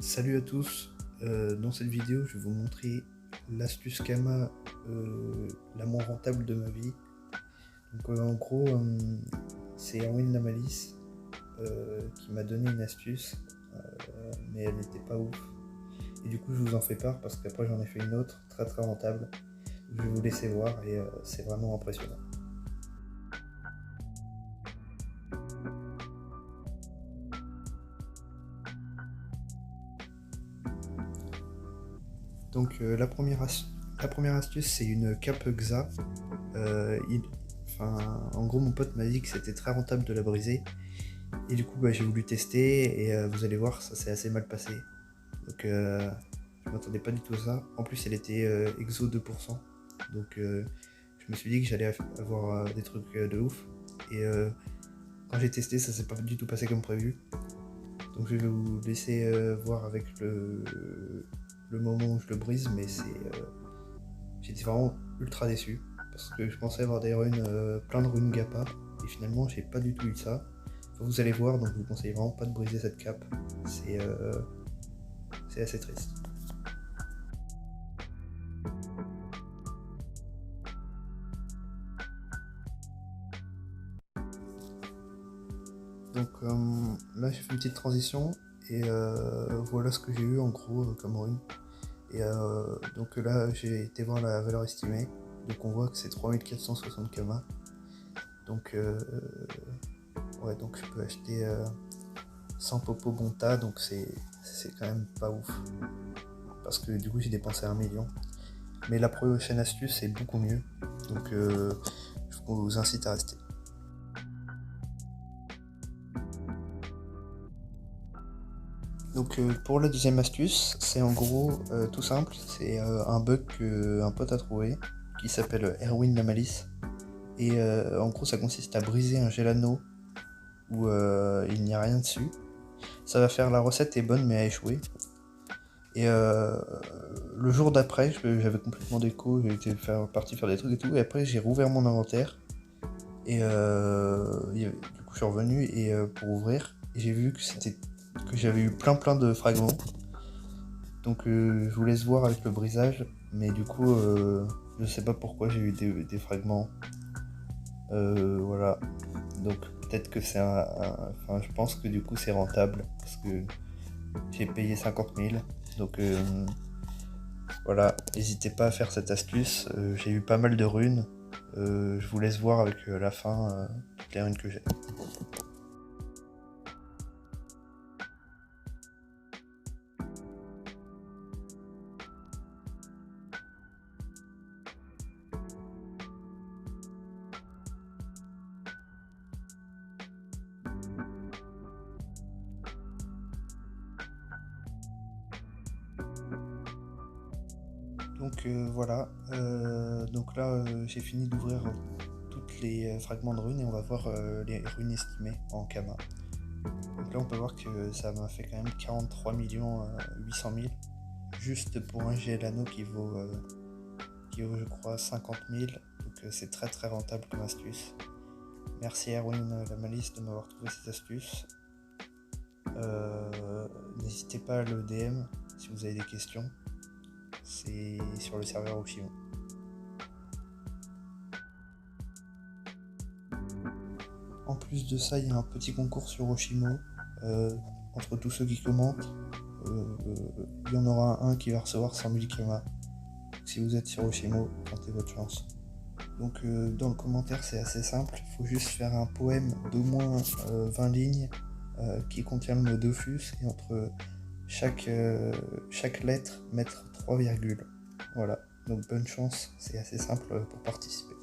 Salut à tous, dans cette vidéo je vais vous montrer l'astuce Kama la moins rentable de ma vie. Donc en gros c'est Erwin la Malice qui m'a donné une astuce mais elle n'était pas ouf. Et du coup je vous en fais part parce qu'après j'en ai fait une autre très rentable. Je vais vous laisser voir et c'est vraiment impressionnant. Donc la première astuce c'est une cape XA. En gros mon pote m'a dit que c'était très rentable de la briser. Et du coup j'ai voulu tester et vous allez voir ça s'est assez mal passé. Donc je m'attendais pas du tout à ça. En plus elle était exo 2%. Donc je me suis dit que j'allais avoir des trucs de ouf. Et quand j'ai testé ça s'est pas du tout passé comme prévu. Donc je vais vous laisser voir avec le moment où je le brise, mais j'étais vraiment ultra déçu. Parce que je pensais avoir des runes, plein de runes Gappa. Et finalement j'ai pas du tout eu ça. Vous allez voir, donc je vous conseille vraiment pas de briser cette cape, c'est assez triste. Donc là j'ai fait une petite transition et voilà ce que j'ai eu en gros comme rune. Et donc là j'ai été voir la valeur estimée, donc on voit que c'est 3460 kama. Donc ouais, donc je peux acheter 100 popos bonta, donc c'est quand même pas ouf. Parce que du coup j'ai dépensé 1 million. Mais la prochaine astuce est beaucoup mieux, donc je vous incite à rester. Donc pour la deuxième astuce, c'est en gros tout simple, c'est un bug qu'un pote a trouvé, qui s'appelle Erwin la Malice. Et en gros ça consiste à briser un gelano où il n'y a rien dessus. Ça va faire la recette est bonne mais a échoué. Et le jour d'après, j'avais complètement déco, j'étais parti faire des trucs et tout, et après j'ai rouvert mon inventaire. Et du coup je suis revenu et pour ouvrir, et j'ai vu que j'avais eu plein de fragments. Donc je vous laisse voir avec le brisage, mais du coup je sais pas pourquoi j'ai eu des fragments. Voilà. Donc peut-être que c'est enfin je pense que du coup c'est rentable parce que j'ai payé 50 000. Donc voilà, n'hésitez pas à faire cette astuce. J'ai eu pas mal de runes. Je vous laisse voir avec la fin toutes les runes que j'ai. Donc voilà, donc là j'ai fini d'ouvrir toutes les fragments de runes et on va voir les runes estimées en Kama. Donc là on peut voir que ça m'a fait quand même 43 800 000 juste pour un Gelano qui vaut je crois 50 000, donc c'est très rentable comme astuce. Merci Erwin la Malice de m'avoir trouvé cette astuce. N'hésitez pas à le DM si vous avez des questions. C'est sur le serveur Oshimo. En plus de ça, il y a un petit concours sur Oshimo. Entre tous ceux qui commentent, il y en aura un qui va recevoir 100 000 Kama. Si vous êtes sur Oshimo, tentez votre chance. Donc dans le commentaire, c'est assez simple. Il faut juste faire un poème d'au moins 20 lignes qui contient le mot Dofus et entre chaque lettre mettre 3 virgules. Voilà, donc bonne chance, c'est assez simple pour participer.